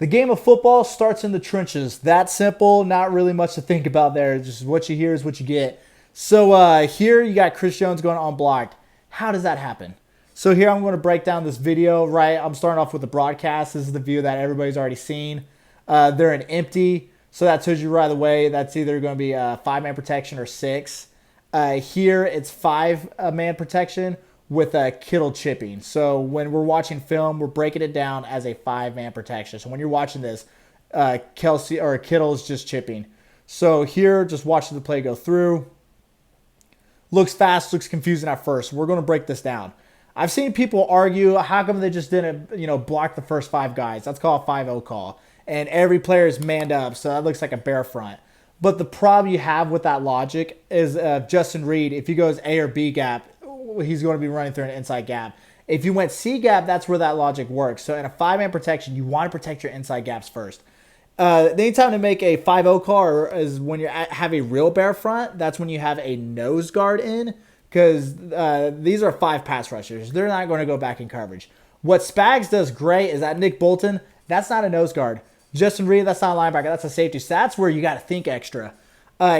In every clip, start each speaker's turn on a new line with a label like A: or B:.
A: The game of football starts in the trenches. That simple, not really much to think about there. Just what you hear is what you get. So here you got Chris Jones going unblocked. How does that happen? So here I'm going to break down this video, right? I'm starting off with the broadcast. This is the view that everybody's already seen. They're in empty. So that tells you right away that's either going to be a 5-man protection or 6. Here it's 5-man protection with Kittle chipping. So when we're watching film, we're breaking it down as a 5-man protection. So when you're watching this, Kelsey or Kittle is just chipping. So here, just watching the play go through. Looks fast, looks confusing at first. We're going to break this down. I've seen people argue, how come they just didn't, block the first 5 guys? That's called a 5-0 call. And every player is manned up, so that looks like a bear front. But the problem you have with that logic is Justin Reed, if he goes A or B gap, he's going to be running through an inside gap. If you went C gap, that's where that logic works. So in a 5-man protection, you want to protect your inside gaps first. The only time to make a 5-0 call is when you have a real bear front. That's when you have a nose guard in, because these are 5 pass rushers. They're not going to go back in coverage. What Spags does great is that Nick Bolton, that's not a nose guard. Justin Reed, that's not a linebacker. That's a safety. So that's where you got to think extra.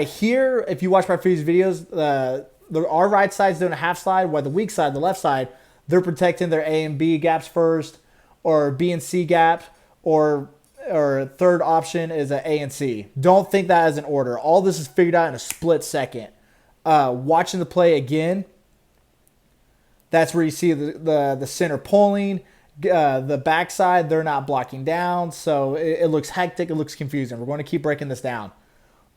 A: Here, if you watch my previous videos, our right side's doing a half slide, while the weak side, the left side, they're protecting their A and B gaps first, or B and C gap, or third option is a A and C. Don't think that as an order. All this is figured out in a split second. Watching the play again, that's where you see the center pulling. The backside, they're not blocking down, so it looks hectic. It looks confusing. We're going to keep breaking this down.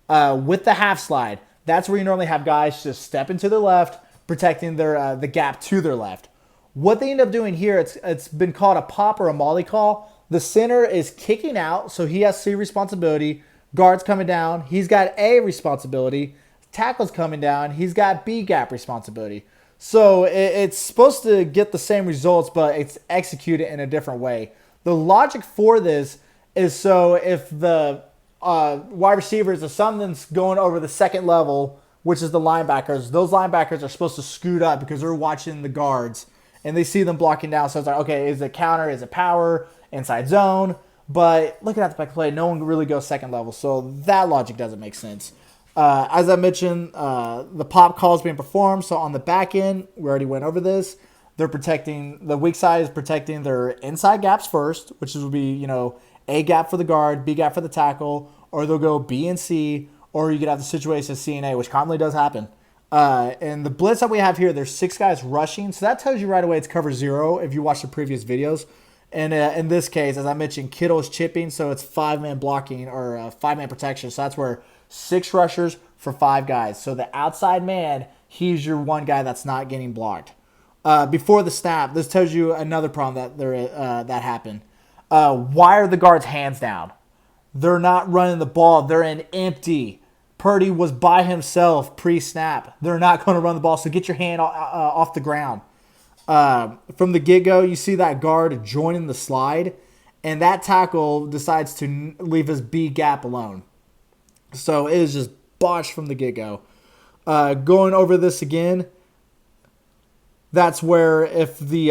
A: With the half slide, that's where you normally have guys just step into their left, protecting their the gap to their left. What they end up doing here, it's been called a pop or a molly call. The center is kicking out, so he has C responsibility. Guard's coming down. He's got A responsibility. Tackle's coming down. He's got B gap responsibility. So it's supposed to get the same results, but it's executed in a different way. The logic for this is so if the wide receivers, if something's going over the second level, which is the linebackers, those linebackers are supposed to scoot up because they're watching the guards and they see them blocking down. So it's like, okay, is it counter? Is it power? Inside zone? But looking at the back play, no one really goes second level. So that logic doesn't make sense. As I mentioned, the pop call is being performed. So on the back end, we already went over this. They're protecting, the weak side is protecting their inside gaps first, which will be, A gap for the guard, B gap for the tackle, or they'll go B and C, or you could have the situation of C and A, which commonly does happen. And the blitz that we have here, there's 6 guys rushing. So that tells you right away it's cover 0 if you watch the previous videos. And in this case, as I mentioned, Kittle is chipping, so it's 5-man blocking or 5-man protection. So that's where 6 rushers for 5 guys. So the outside man, he's your one guy that's not getting blocked. Before the snap, this tells you another problem that happened. Why are the guards hands down? They're not running the ball. They're in empty. Purdy was by himself pre-snap. They're not going to run the ball, so get your hand off the ground. From the get-go, you see that guard joining the slide, and that tackle decides to leave his B gap alone. So it is just botched from the get-go. Going over this again, that's where if the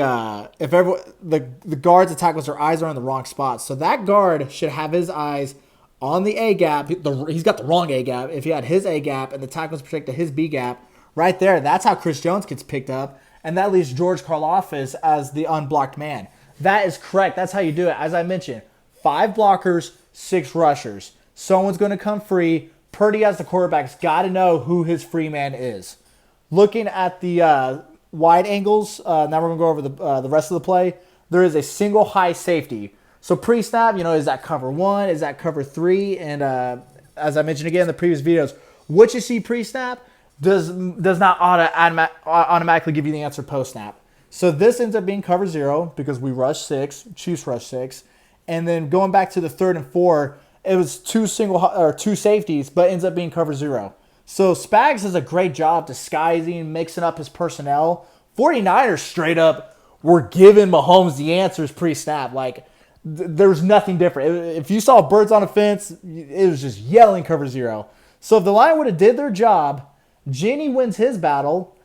A: guards, the tackles, their eyes are in the wrong spot. So that guard should have his eyes on the A gap. He's got the wrong A gap. If he had his A gap and the tackles protected his B gap, right there, that's how Chris Jones gets picked up. And that leaves George Karlaftis as the unblocked man. That is correct. That's how you do it. As I mentioned, 5 blockers, 6 rushers. Someone's going to come free. Purdy as the quarterback's got to know who his free man is. Looking at the wide angles, now we're going to go over the rest of the play. There is a single high safety. So pre-snap, is that cover 1? Is that cover 3? And as I mentioned again in the previous videos, what you see pre-snap does not automatically give you the answer post-snap. So this ends up being cover 0 because we rush 6, Chiefs rush 6. And then going back to the 3rd and 4, it was 2 safeties, but ends up being cover 0. So Spags does a great job disguising, mixing up his personnel. 49ers straight up were giving Mahomes the answers pre-snap. Like, there was nothing different. If you saw birds on a fence, it was just yelling cover 0. So if the line would have did their job, Jenny wins his battle.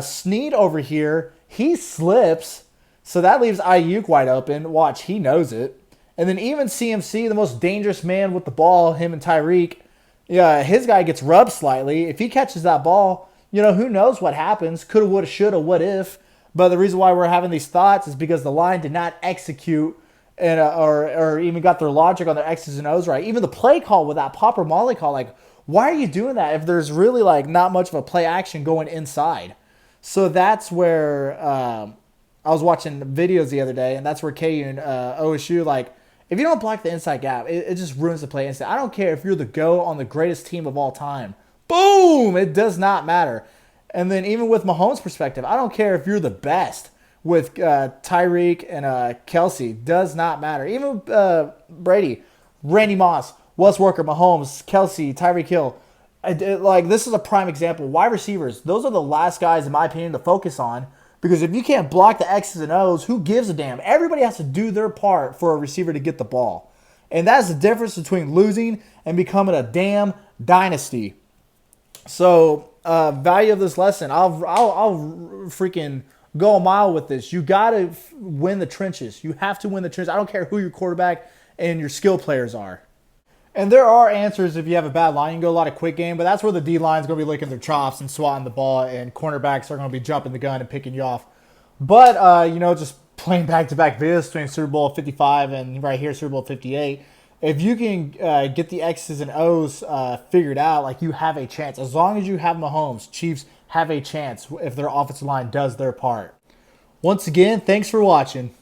A: Snead over here, he slips. So that leaves Ayuk wide open. Watch, he knows it. And then even CMC, the most dangerous man with the ball, him and Tyreek, yeah, his guy gets rubbed slightly. If he catches that ball, who knows what happens? Coulda, woulda, shoulda, what if? But the reason why we're having these thoughts is because the line did not execute and or even got their logic on their X's and O's right. Even the play call with that pop or molly call, like, why are you doing that if there's really like not much of a play action going inside? So that's where I was watching videos the other day, and that's where KU and OSU, like, if you don't block the inside gap, it just ruins the play inside. I don't care if you're the GOAT on the greatest team of all time. Boom! It does not matter. And then even with Mahomes' perspective, I don't care if you're the best with Tyreek and Kelsey. Does not matter. Even Brady, Randy Moss, Wes Welker, Mahomes, Kelsey, Tyreek Hill. Like, this is a prime example. Wide receivers, those are the last guys, in my opinion, to focus on. Because if you can't block the X's and O's, who gives a damn? Everybody has to do their part for a receiver to get the ball. And that's the difference between losing and becoming a damn dynasty. So, value of this lesson, I'll freaking go a mile with this. You got to win the trenches. You have to win the trenches. I don't care who your quarterback and your skill players are. And there are answers if you have a bad line. You can go a lot of quick game, but that's where the D-line is going to be licking their chops and swatting the ball, and cornerbacks are going to be jumping the gun and picking you off. But, just playing back-to-back videos between Super Bowl 55 and right here, Super Bowl 58, if you can get the X's and O's figured out, like, you have a chance. As long as you have Mahomes, Chiefs have a chance if their offensive line does their part. Once again, thanks for watching.